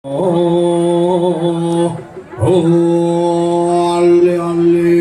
Oh, oh, ale, ale.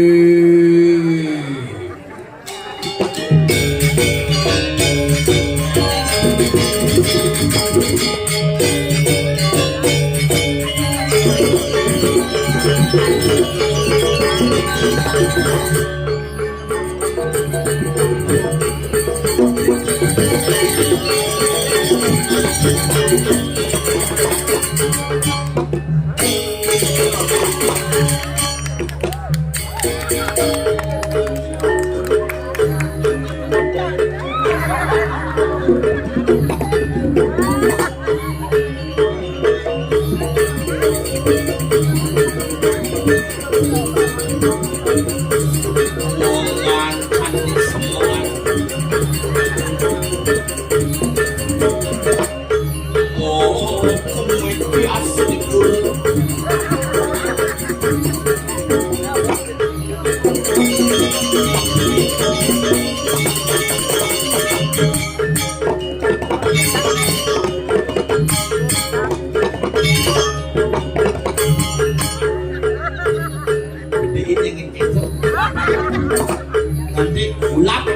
Nanti ulap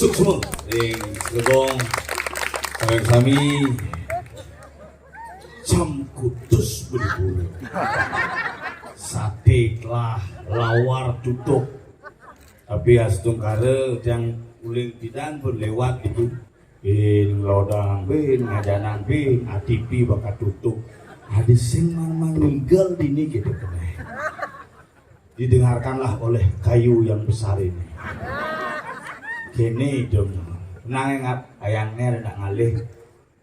sukma ing gedong sareng sami jam kudus berburu sate lah lawar tutup tapi astung kare yang uling bidang berlewat itu bin lodang bin ngajanan bin ATP bakat tutup ada sing mang ninggal dini gitu kan didengarkanlah oleh kayu yang besar ini kene dong nangengap ayangnya rendak ngalih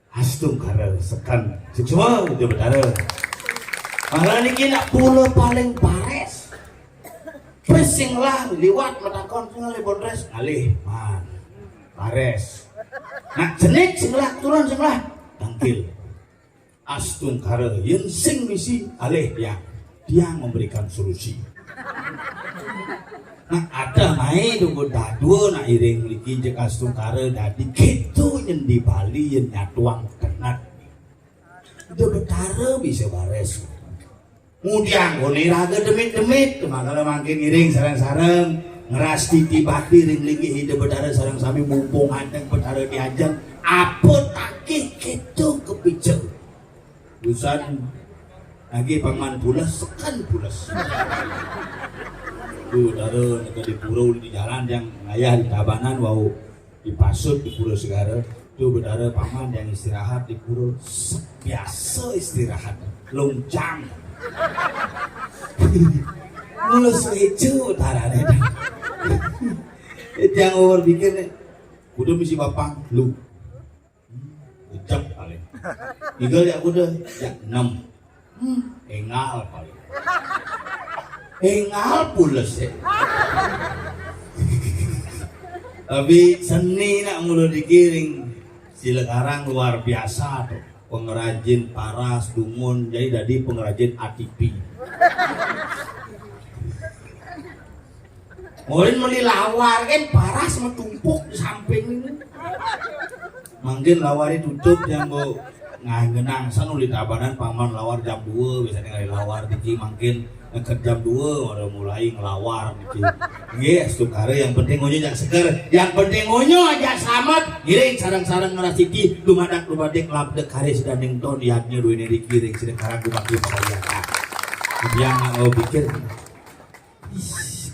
astung kare sekan semua udah betara malah niki nak pula paling pares pesing lah liwat matakon ngalih bondres ngalih man pares nak jenik sing lah turun sing lah tangkil astung kare yen sing misi alih dia memberikan solusi. Nah ada main tunggu dadu nak iring lagi jek astung kare dadi gitu yang di Bali yang nyatuang kenat itu betara bisa bares kemudian goni raga demit makanya makin iring sarang-sarang ngeras titi bakti iring lagi hidup betara sarang sami mumpung anteng betara diajak apa takih gitu kepicek busan lagi paman bulas sekan bulas tuh daro nek di pura di jalan yang ngayah di tabanan wau dipasut di pura segara tuh bedara paman yang istirahat di pura biasa istirahat loncang mulus hijau tarane itu yang over bikin kudu misi bapak lu ucap paling igal ya kudu ya 6 engal paling engal pules ya tapi seni nak mulu dikiring Cilekarang luar biasa tuh pengrajin paras dungun jadi pengrajin ATP mulai meli lawar kan paras metumpuk di samping ini mungkin lawari tutup yang mau ngenang san uli tabanan paman lawar jam 2 biasanya ngali lawar diki mungkin ke jam 2 udah mulai ngelawar gitu. Yes, tuh kare yang penting ngonyo jak seger, yang penting ngonyo aja selamat. Giring sarang-sarang ngeras iki lumadak labdek kare sedanding ton lihatnya duwe ini dikiring sedang karang dibagi saya. Dia nggak mau pikir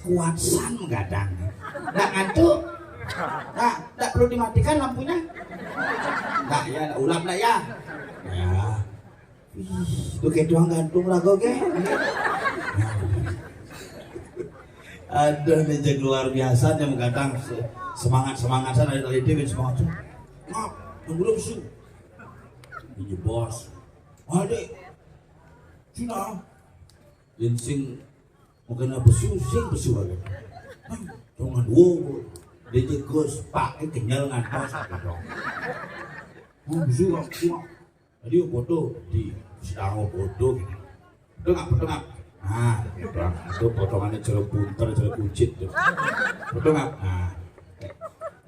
kuat san gadang. Nah ngantuk Nah, tidak perlu dimatikan lampunya. Nah ya, nak ulap nak ya. Ya. Itu kayak tuang gantung lah kok ke. Ada nih luar biasa yang kadang semangat sana dari dia semangat. Ngap, belum su. Ini bos. Adik. Cina. Yang mungkin apa sing lagi. Jangan wow. Dia jegus pakai kenyal ngantos gitu. Oh, besu kok. Tadi foto di sedang foto gitu. Potong. Nah, itu potongannya jeruk bunter, jeruk kucit tuh. Potong. Nah.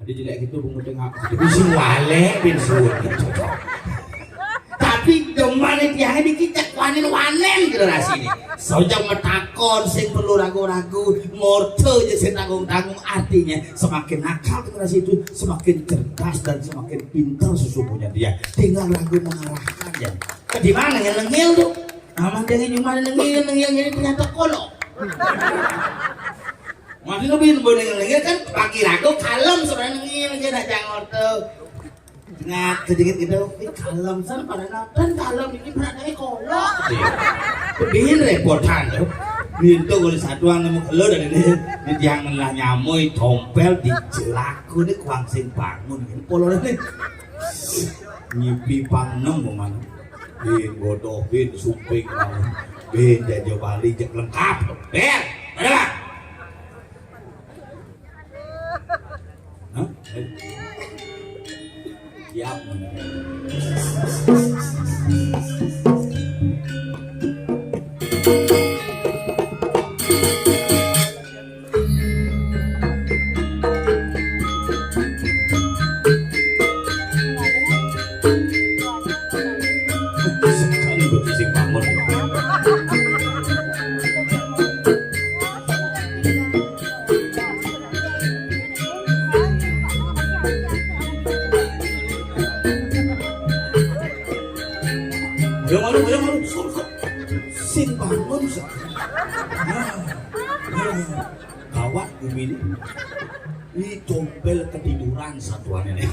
Tadi jelek gitu bungut tengah. Jadi sing wale bin suwun gitu. Tapi demane tiange dikicak wanen generasi ini. Sojok metakon sing perlu ragu-ragu, morto aja sing tanggung-tanggung, artinya semakin nakal generasi itu semakin cerdas dan semakin pintar sesungguhnya dia. Tinggal ragu mengarahkan ya. Di mana yang nengil tuh? Aman dia cuma nengil ini ternyata kolok. Masih lebih boleh nengil kan pagi ragu kalem sebenarnya nengil aja jangan orto. Ngat sedikit gitu, kalem sana pada nonton kalem ini beratnya kolok. Bikin repotan tuh. Itu kalau satuan nemu lo dari ini jangan lah nyamui tompel di jelaku nih kuang sing bangun. Polo ini nyipi pangnem mana? Bin bodoh, bin sumping, bin jajo Bali jek lengkap. Ben, ada lah. Hah? Siap. Sekali berisik bangun. Yang malu, sing bangun sih. Gawat bumi ini tompel ketiduran satuan ini.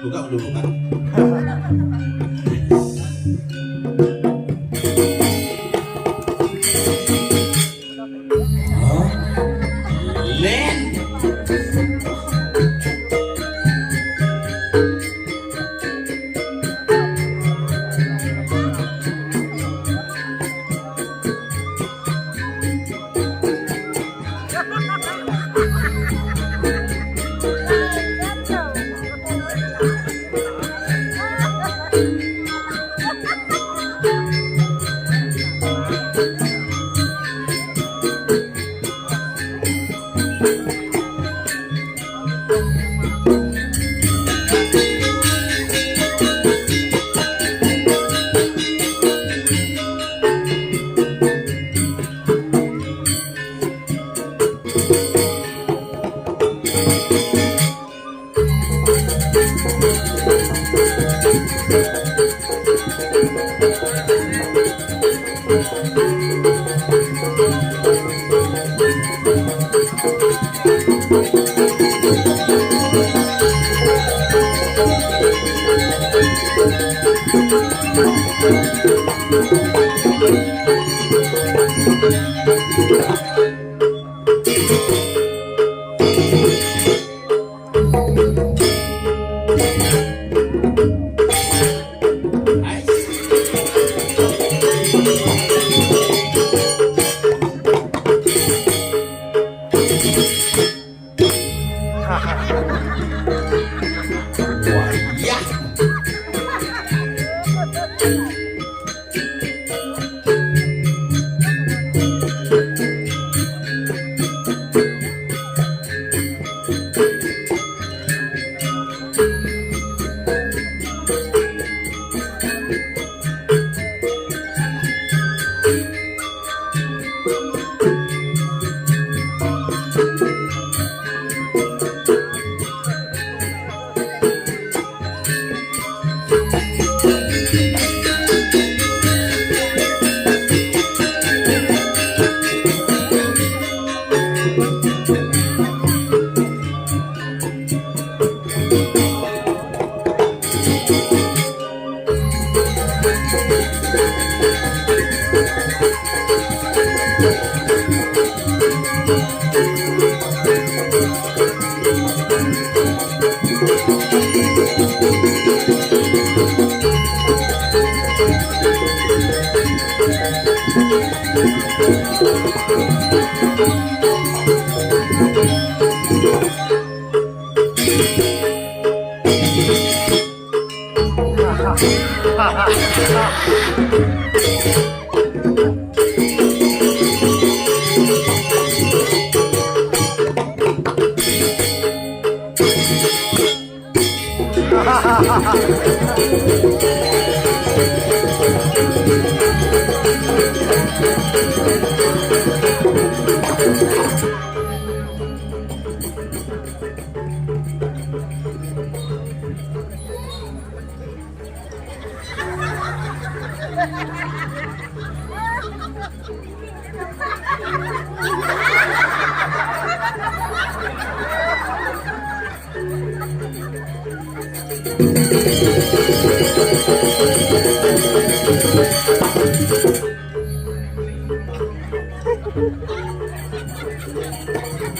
Buka dulu buka. Len.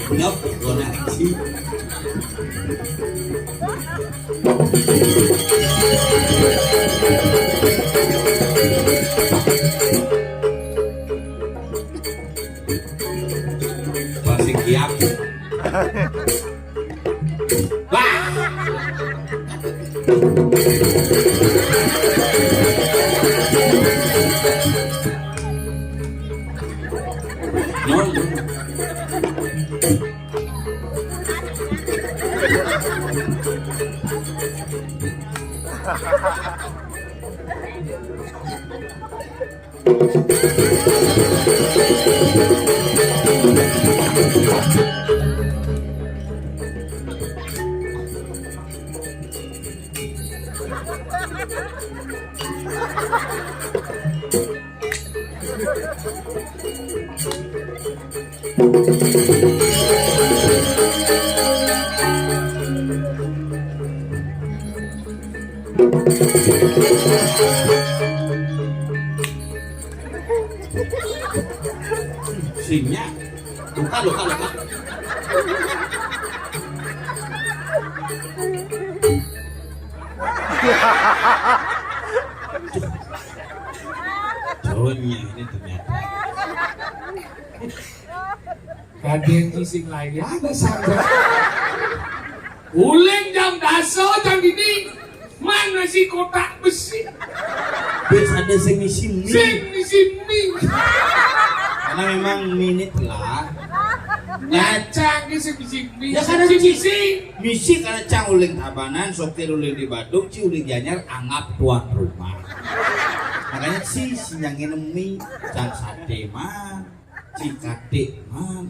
Ngốc con này chứ. Masih kiap. Wah. Sinnya luka. Jauhnya ini ternyata Kadang kising lagi ada sangka. Uling jam daso jam ini mana si kotak besi? Bis ada sing ngisi mie. karena memang minit lah. Ngacang ki sing mie. Ya karena misi karena cang uling tabanan, sopir uling di Badung, ci uling Gianyar anggap tuan rumah. Makanya si nyangin mie, cang sate mah, ci kate mah,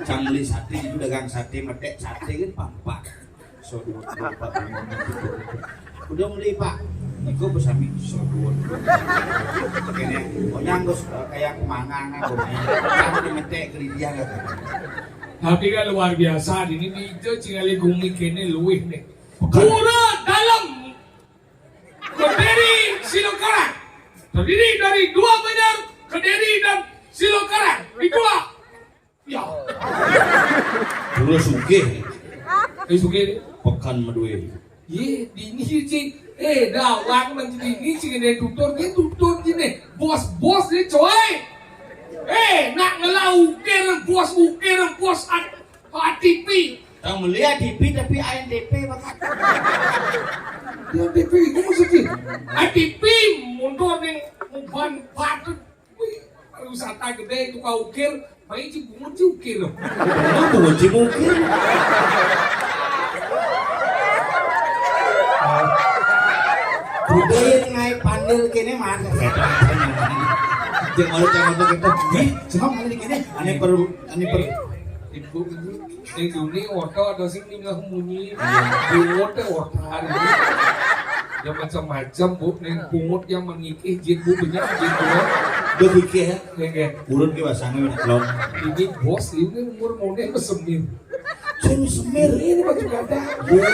cang beli sate itu dagang sate medek sate kan pampak. Sodot bapak udah beli pak, Iko bersami sodot. Kayaknya, nyanggus kayak kemangan aku nih, kamu dimedek keridian gitu. Tapi kan luar biasa, ini itu cingali gumi kene luwih nih. Pura dalam Kediri Silokarang terdiri dari 2 Banjar, Kediri dan Silokarang. Itulah. Ya. Dulu sugih, Sugih. pekan medue. Ye, ini cing. Dawang menjadi ini cing ada tutur gini. Bos ni coy. Nak ngelau ukir bos ATP. Yang melihat TV tapi ANDP bakat. ATP itu maksudnya ATP mundur nih ban patut. Wisata gede itu kau ukir, main bungut ukir. Aku benci mungkin. Budaya ngai panel kene mana? Jangan orang kita. Jangan mana kene? Ane per Ibu ini order ada sini nggak bunyi, bungut deh order. Ya macam-macam bu, neng bungut yang mengikih jin bu banyak jin bu. Udah pikir ya. Neng Urut ke basangnya udah kelon. ini bos ini umur mau neng kesemir. Cuma semir. Ini macam ada. Gue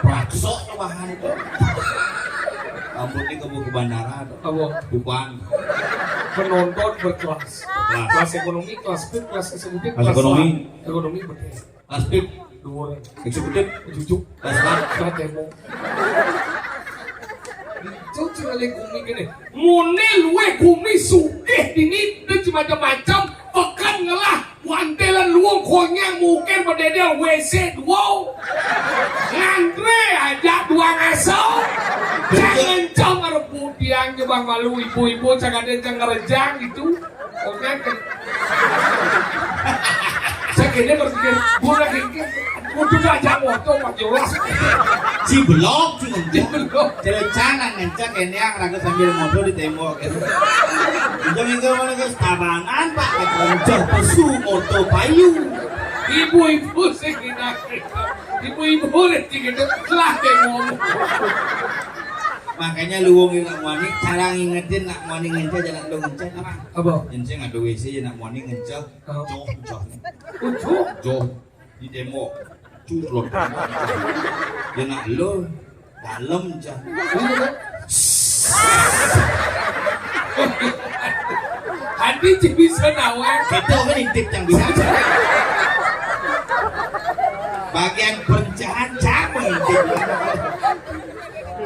bakso bahan itu. Kamu ini kamu ke bandara atau Apa? bukan? Penonton berkelas. Kelas ekonomi, kelas B, kelas eksekutif, Kelas ekonomi. ekonomi betul. Kelas B, Dua orang. eksekutif, Cucuk. kelas A. Kelas demo. Itu cuma kumi gini. Mune luwe kumi sugih ini dan macam-macam. Pekan ngelah wantelan luang konyang mungkin berdedel WC dua. Ngandre aja dua ngaso. Jangan cong rebut yang jebang malu ibu-ibu jangan ada yang ngerejang gitu. Oke. Saya kira berpikir budak ini udah aja moto Pak Jolas. Ciblok, ciblok. Belum. Cerecanan ngencak ini yang ragu sambil ngobrol di tembok. Jangan itu mana guys, tabangan pak, keronjol pesu moto payu. Ibu-ibu segini, ibu-ibu nanti gitu telah ngomong. Makanya luwung nak wani, cara ngingetin nak wani ngencak jangan lu ngencak apa? Apa? Ngencak ada WC nak wani ngencak, joh. Ujuk. Joh di tembok, cutlok. Dia nak lu dalam jah. Hadi bisa nawar. Kita kan intip yang bisa. Bagian perencahan siapa intip?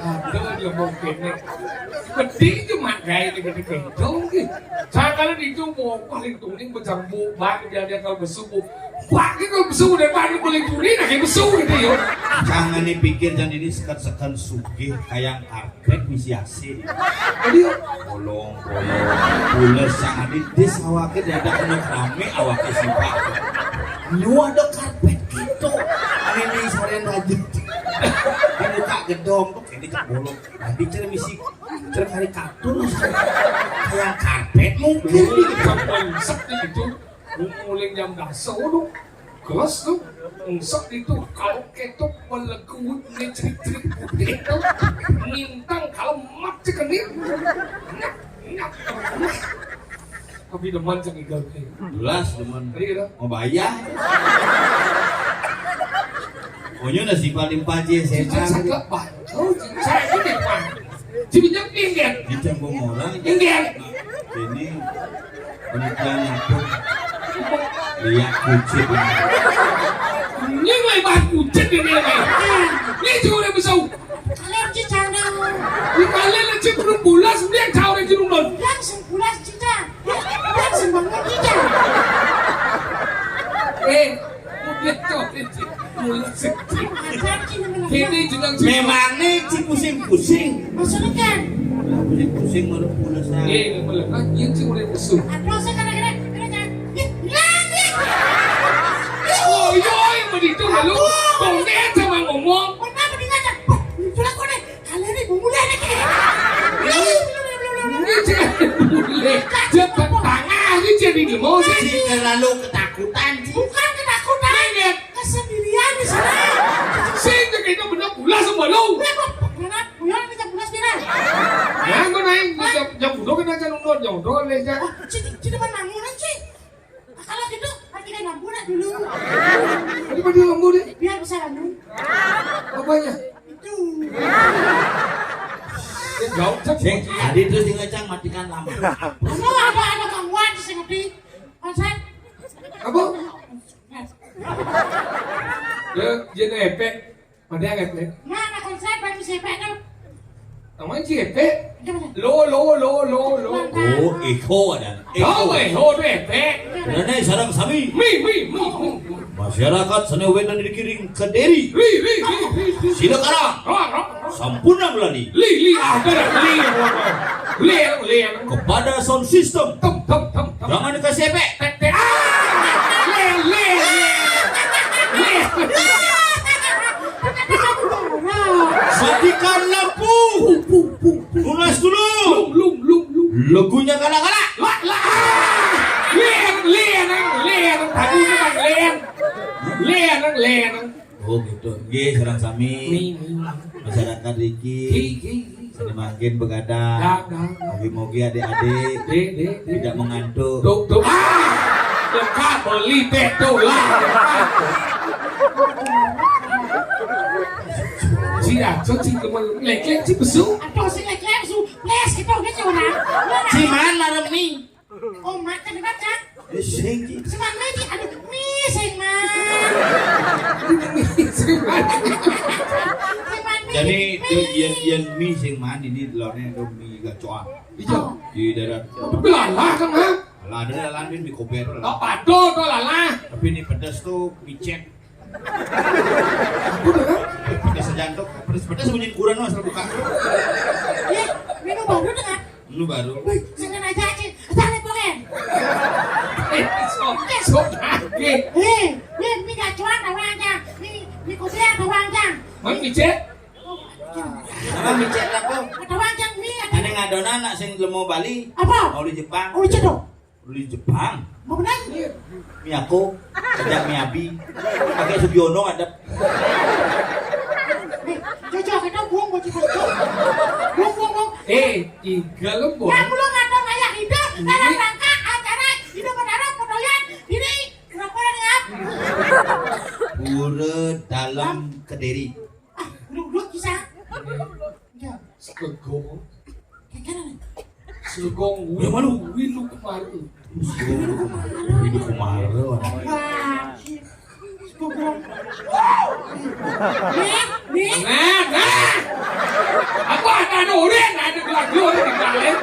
Ada dia mau kene. Penting cuma kayak gitu dong. Saya kalau itu mau paling tuning macam bu, bang dia kalau bersubuh. Pak kalau bersubuh dan paling paling tuning, kayak bersubuh gitu yo. Jangan dipikir dan ini sekat-sekat sugih kayak karpet misi asin. Jadi Bolong, bules sangat di des awaknya dia ada kena rame awaknya si pak. Lu ada karpet gitu. Ini sarian rajin. Buka gedong tuh kayak dicek bolong. Nanti cari misi, cari kari kartun kayak karpet mungkin. sampai sakit itu, mulai jam dasar dong. Kelas tuh, sak itu kalau ketok melekut cerik-cerik putih itu, ngintang kalau mat cekenir. Tapi deman cengih gawe. Jelas teman. Tadi kita Mau bayar. Pokoknya nasi paling paje saya setan. sakit banget. Saya ini pan. Cibinya pinggir. Dicambung orang. Pinggir. Ini penelitian itu lihat kucing. Ini mai bahan kucing ini mai. Ini juga udah besar. Kalian cicak dong. Ini kalian aja belum bulas, ini yang tahu aja belum non. Yang sebulan cicak. Yang sebangun cicak. Udah tuh ini bulas sedih. Ada cina Ini juga Memangnya si pusing-pusing. maksudnya kan. Pusing-pusing menurut pulasnya. malah anjing sih udah besar. Ada saya kadang-kadang lagi. Oh yoi, begitu lalu. Kongnya sama ngomong. Kenapa dingajak? Sudah kau deh. Kalian ini mulai lagi. Ini jangan boleh. Cepat tengah ini jadi demo sih. Si terlalu ketakutan. Bukan ketakutan. Kesendirian di sana. Sehingga kita benar bulas semua lo. Kenapa? Bulan kita bulan sekarang. Ya, kau naik jam bodoh kan aja nonton jam bodoh aja. Oh, cina bangunan sih. Kalau gitu, kita bangunan dulu. Tadi pada lembu deh. Biar bisa bangun. Apanya? Itu. Jauh Sing, tadi terus ngecang matikan lampu. Ada gangguan di sini di konser. Apa? Ya, jadi efek. Mana yang efek? Mana konser baru saya pengen. Namanya si efek. Lo. Oh, Eko ada. Tahu ho tu efek. Karena sarang sami. Mi. Masyarakat Senewen dan dikirim ke Deri. Li. Silakan. Sampurna melani Li. Li. kepada sound system. Tem. Jangan dikasih efek. Li. Matikan lampu. Lunas dulu. Lum. Lagunya kalah-kalah. Lian. Tadi memang lian. Lenang. Oh gitu. Nggih sareng sami Nih. masyarakat iki Ki. semakin begadang. Dah. Mogi-mogi adik-adik Dek. tidak mengantuk. Tuh. Dekat beli betul lah. Cia, cuci kemen lek ci besu. Aduh si lek-lek su. Les kita udah curang. Ci man larem ni. Oh mak kan baca. Sing iki. Cuman meji aduh mising man. Cuman Jadi yang mie sing mandi ini telurnya itu mie gacoan Ijo. di daerah. Belalah kan ha. Lah ada lain mie koper Tak lah. padu to lalah. Tapi ini pedas tuh mie cek. Pedas sejantok, pedas bunyi kurang mas buka. Ya, minum baru dengan. Lu baru. Wih, senang aja aja. Tadi pengen. So kage. Mi gak cuan tawangnya. Mi kuliah tawangnya. Man micet. Nama mie cek lah kok. Tawangnya mi. Ane ngadona anak sing mau Bali, Apa? mau di Jepang. Oh, cedok. Di Jepang. Mau benar? Mie aku, ada mie abi. Pakai Sugiono ada. Cocok kita buang buat kita. Buang. Tiga lembur. Ya belum ada kayak hidup dalam rangka acara hidup berdarah pedoyan ini kenapa ngap? Pura dalam Kediri. Duduk kisah. Ya, Segong. kayak Segong. Yang mana? Wilu kemarin. Hidup kemarau. wah. Nih. Nah. Apa ada orang ada lagu di dalam.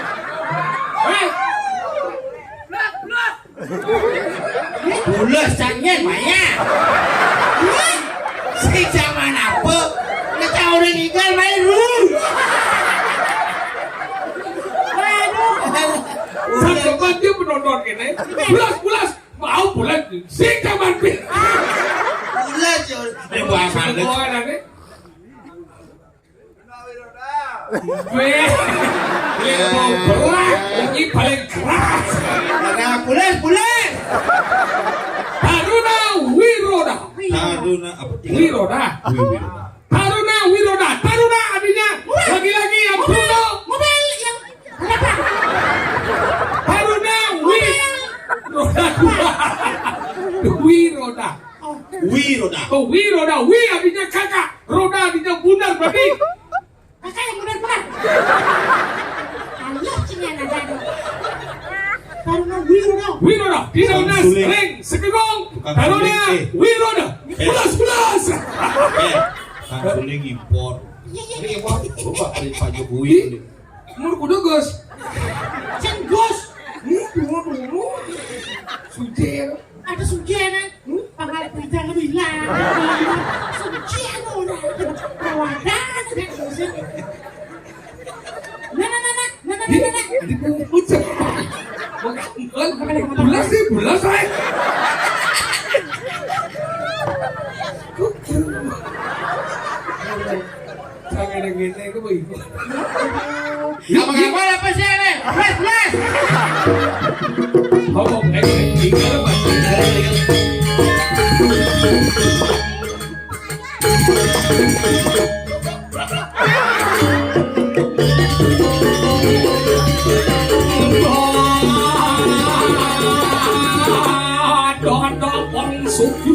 Bulas canggih Maya. Si zaman apa? Kita orang ikan main ru. Sampai dia menonton ini. Bulas. Mau bulan. Si zaman pin. Bulas yo. Ini buah mana? Ada nih. Weh, mau berat, ini paling keras. Ada bulas. Taruna Wiroda. Taruna apa? Wiroda. Taruna artinya lagi-lagi yang Bruno. Mobil yang berapa? Taruna Wiroda. Wiroda. Oh Wiroda, Wi artinya kakak, Roda artinya bundar berarti. Kakak yang benar-benar. Ayo sini ada. Taruna Wiroda. Wiroda, di sana sering sekegong. Taruna Wiroda. Bulas. Kan suling impor. Ini apa? Bapak dari Pak Jokowi. Menurut kuda Gus. Cenggos. Dulu. Sujer. Ada sujenan. Pangkat berita lebih lah. Sujen udah. Rawadan. Nah. Di pucet. Bulas saya. Jangan ada gini itu begitu. Apa apa sih ini? Bulas. Ngomong tinggal apa? Don bong suku.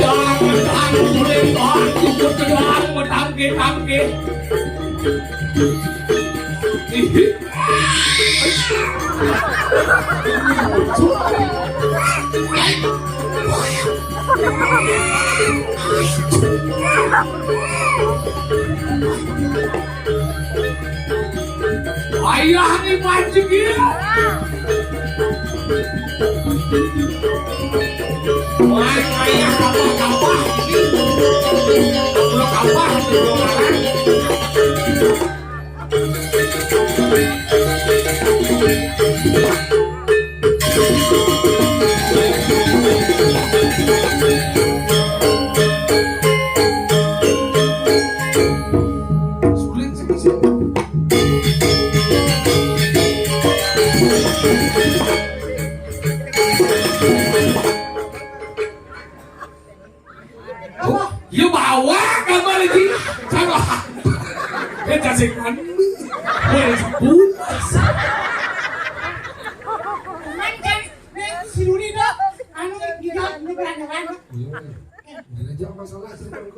Jangan boleh Jangan mau tangke. Ayah ni pancing dia. Wah, ayah kapal ini. Kalau kapal itu orang. Sulit sih. You bawa gambar lagi. Sama. Dia kasih kami. Boleh sebut. Mancan, si Rudi tuh, anu juga ini berandalan. Jangan jawab masalah nanti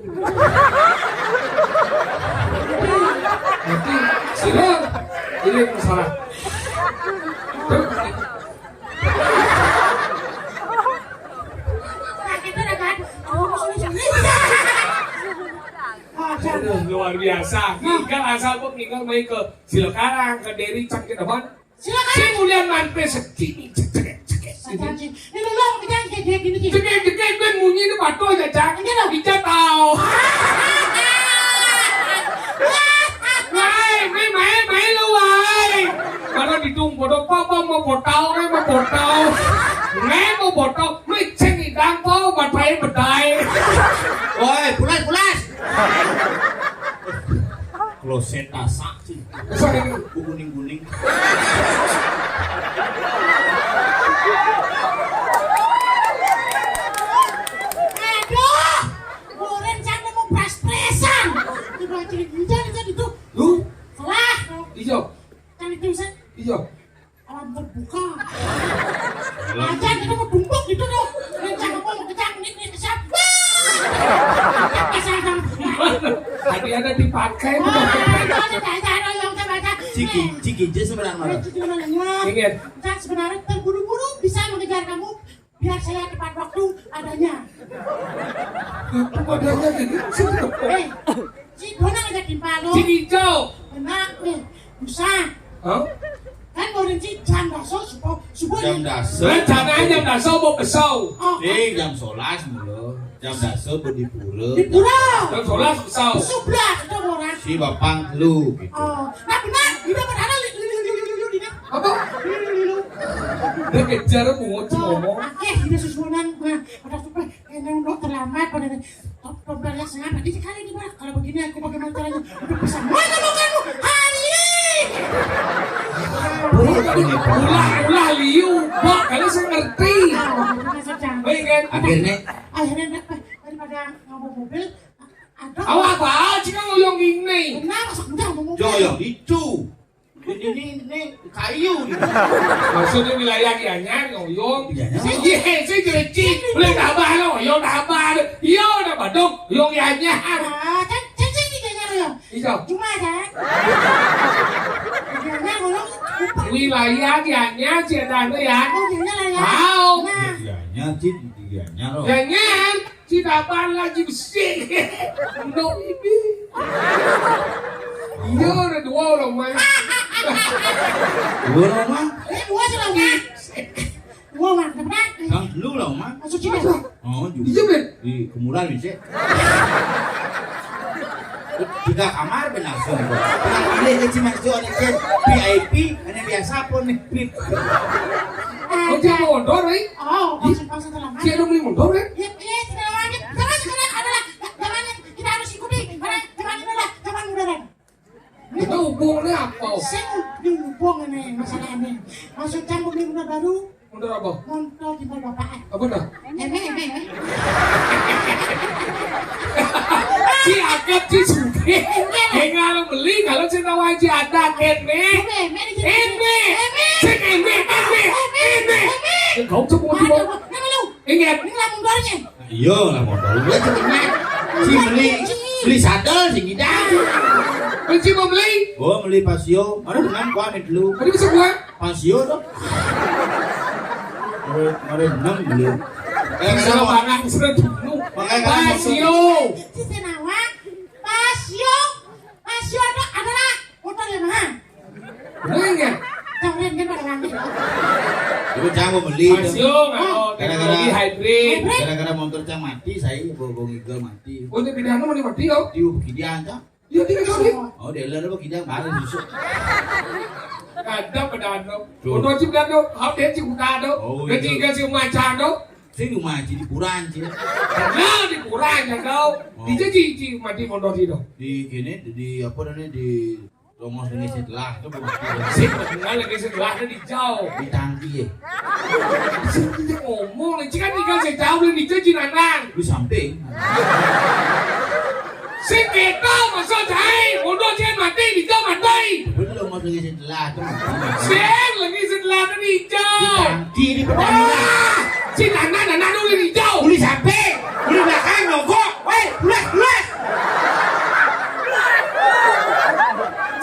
sila ini masalah. Nah, kita dah kan, mau sini. Aduh, luar biasa. Tinggal asal pun tinggal main ke Silakarang, ke Deri, cak ke depan. Silakan. Si mulian manpe segini, cek. Anjing, ini lo kita kayak gini sih. Cek, ben bunyi ni batu aja cak. Ini dah bijak tau. Mai lu wai. Kalau ditung bodoh apa mau botol, mau botol. Mau botol, mai cek ni dang kau batai bedai. Oi, pulas. Kloset asak sih. Sorry. Kuning. Aduh, gue rencana mau pres-presan. Coba cari hujan itu. Lu, Salah. hijau, Cari tulisan hijau. alam terbuka. Aja kita mau tumpuk gitu tuh. Rencana mau kejang ini kesap. Kesal. Tadi ada dipakai. Ciki je sebenarnya. Ingat. Saya sebenarnya terburu-buru bisa mengejar kamu biar saya tepat waktu adanya. Padanya gini. Si Dona ngajak timpa lo. Si hijau. Enak nih, bisa. Hah? Kan mau rinci jam daso subuh Jam dasar. Rencananya jam dasar mau besau. Jam 11 mulu. Jam dasar di pura. Di pulau. Jam 11 besau. Sebelah itu orang. Si bapang lu gitu. Nah benar, udah benar lilu di Apa? Dia kejar mungut ngomong. Tidak susunan. Ada supaya yang udah terlambat pada dompetnya sangat. Jadi sekali di mana? Kalau begini aku bagaimana caranya untuk bisa menemukanmu hari ini? Ulah liu. Pak, kalian saya ngerti. Baik kan? Akhirnya Akhirnya daripada ngomong mobil, ada. Awak apa? Jika ngoyong ini. Kenapa sebentar ngomong mobil? Joyo itu. Ini kayu gitu. Maksudnya wilayah kianya ngoyong. Kianya? Iya, saya gerecik. Boleh tambah lo, ngoyong tambah. Iya, udah badung. Ngoyong kianya. Kan cincin di kayaknya lo. Hijau. Cuma kan. Kayaknya ngomong. Wilayah kianya ciatanya ya. Oh, kayaknya lah ya. Mau. Nah, Dianya loh. Jangan. Cidapan lagi besi. No ini. Iya, udah dua orang main. Dua lah mah. dua sih lah kan. Dua mah, benar. Kang lu lah mah. Masuk sini. Oh juga. Iya, Ben. Di kemuran bisa. Tiga kamar benar semua. Tiga kamar cuma jual VIP, hanya biasa pun nih. Kau jangan mondor, eh? Oh, maksud terlambat. Dia udah beli mondor, eh? Iya, tidak lagi. Sekarang adalah zaman kita harus ikuti. Karena zaman ini adalah zaman modern. Kita hubungnya apa? Saya hubung ini masalah ini. Maksud saya beli modal baru, Mondor apa? montol di bawah bapak. Apa dah? Eme. Si akad si suge. Kalau beli kalau saya tahu aja ada kene. Eme. Cek eme. Kau semua di bawah. Nama lu, Ingat. ini lah modalnya. Iya lah modal gue cepetnya. Si beli. Beli sadel sing idang. Kunci mau beli? Oh, beli Pasio. Mana dengan gua amit dulu. Tadi bisa gua. Pasio dong. Mari benang beli. Kalau barang sudah dulu. Pasio. Sisi nawa, Pasio adalah motor Yamaha. Bener nggak? Jangan kan pada wangi. Ibu cang mau beli. Pasio nggak? Teknologi hybrid. Gara-gara motor cang mati, saya bawa ngigel mati. Oh, ini pilihan mau mati loh. Tiu begini aja. Iya, tinggal kali. Oh, dealer apa kita baru susuk. Ada pedano. Untuk cip dano, hal dia cip dano. Ketika cip macan dano. Saya cuma di Puran sih. Karena di kurang ya kau. Di jadi mati mondok itu. Di gini di apa namanya di Romos dengan setelah itu mati. Sip, tinggal lagi sebelahnya di jauh. Di tangki ya. Kita ngomong, jika tinggal sejauh dan di jadi nanang. Lu samping. Sip kita masuk jahit, mondok jangan mati, di jauh mati. Betul Romos dengan setelah itu mati. Sip, lagi sebelahnya di Di jauh. tangki di Pertamina. Si nanang dulu di jauh. Uli samping. Uli belakang nongkok. Woi, luas.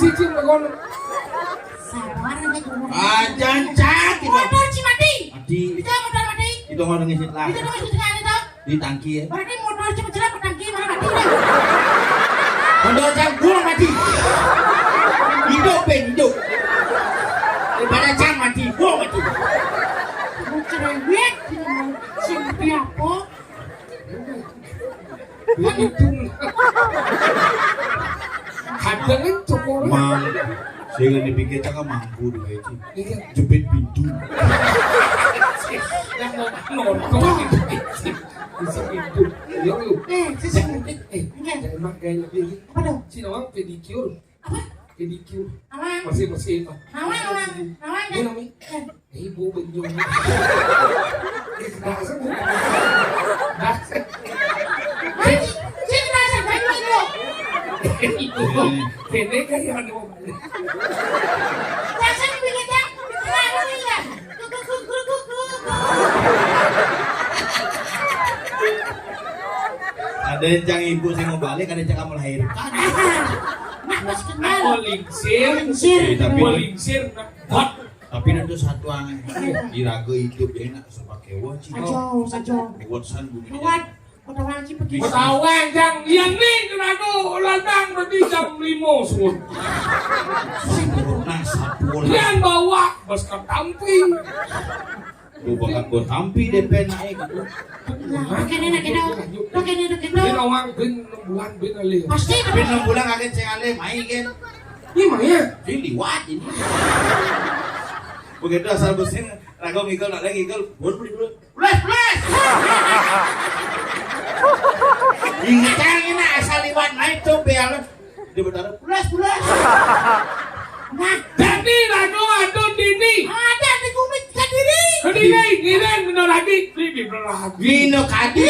Cici mengon. Sabar aja dulu. Ajan cak gitu. Motor Cimati. Mati. Itu motor mati. Itu ngomong dengan setelah. Itu dong itu itu. Di tangki ya. Berarti motor cepat jelas petangki mana mati. Mondok cang gua mati. Hidup hidup. Daripada cang mati, gua mati. Cerewet simpi apa? Hitung. Kadangnya cokor. Mang, saya dipikir cakap mampu dulu itu. Jepit pintu. Yang mau nonton itu. Bisa itu. Ya lu. Sisi mudik. Emang kayaknya begini. Apa dong? Si nawang pedicure. Apa? Pedicure. Awang. Masih apa? Awang. Ini namanya. Ibu benyung. Sini rasa banyu itu. Itu. Pendek kayak ada mau. Rasa bikin yang terlalu ya. Ada yang cang ibu sih mau balik, ada yang cang kamu melahirkan. Nak masih kenal. Polingsir. Tapi Polingsir. Hot. tapi itu satu aneh. Iraga hidup enak sebagai wajib. Sajo. Buatsan bumi. Buat udah wajib pergi. Ketawang jang. Yang nih kenapa ladang berarti jam 5 sun. Sempurna satu. Yang bawa bos ketampi. Lu bakal buat tampi DP naik gitu. Kene Ini awang bin 6 bulan bin alih. Pasti Tapi 6 bulan kaget ceng ale main kan. Ini makanya. Jadi liwat ini. Begitu asal besin, rago ngigel, nak lagi ngigel, buat beli dulu. Plus. Ingat cang ini asal liwat naik tuh biar dia bertaruh plus. nah Jadi rago adon dini. ada di kumit sendiri. Kediri bener lagi. Ini bener lagi. Vino kadi,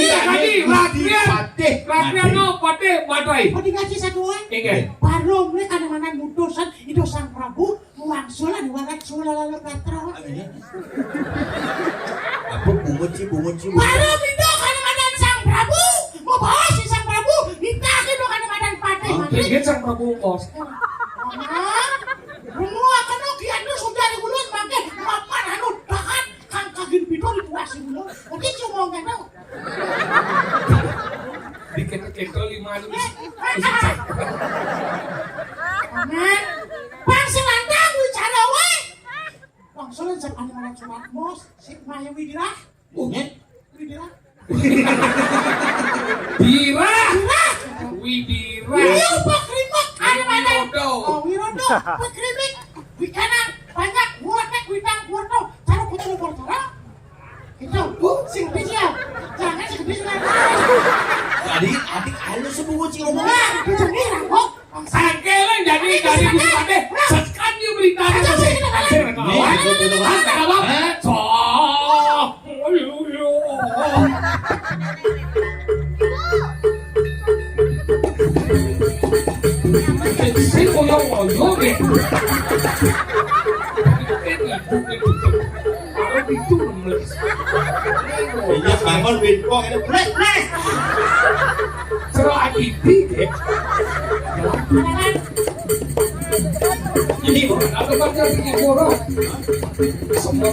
Rakyat no pate badai. Mau dikasih satu Ingat. baru mereka kadang-kadang mutusan itu sang Prabu muangsulan warat sulala katro. Apa bungut sih. Baru itu kadang-kadang sang Prabu mau bawa si sang Prabu ditakin lo kadang-kadang pakai mati. Ingat sang Prabu Bos. Semua kan kian itu sudah diulun pakai makan anu tahan kang kagin pitor dituasi dulu. Nanti cuma ngomong Dikit-kit 5 Aman, pangsi lantang bicara we. Pangsilan sa panimalan sumat mo, si Maya Widira. Bungut. Widira. Dira. Widira. Iya, Pak Krimek. Ada mana? Wirodo. Oh, Wirodo. Pak Krimek. Wikana banyak buatnya witang buatnya. Cara putar portara. Itu, sing spesial. Jangan sing spesial. Adik halus sebungut sih ngomong. Wah, itu mira kok. Sangkelan jadi dari pade. Sekan you berita. Iya bangun windpok itu blek. Cerah adipi deh. Ini kok Ada baca bikin boros. Semua.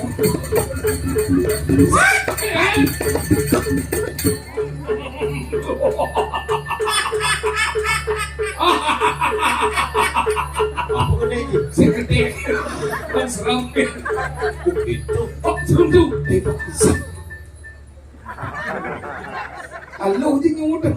apa gede iki? Saya gede. Kan serem. Itu Kok serem tuh? Halo, dia nyudah.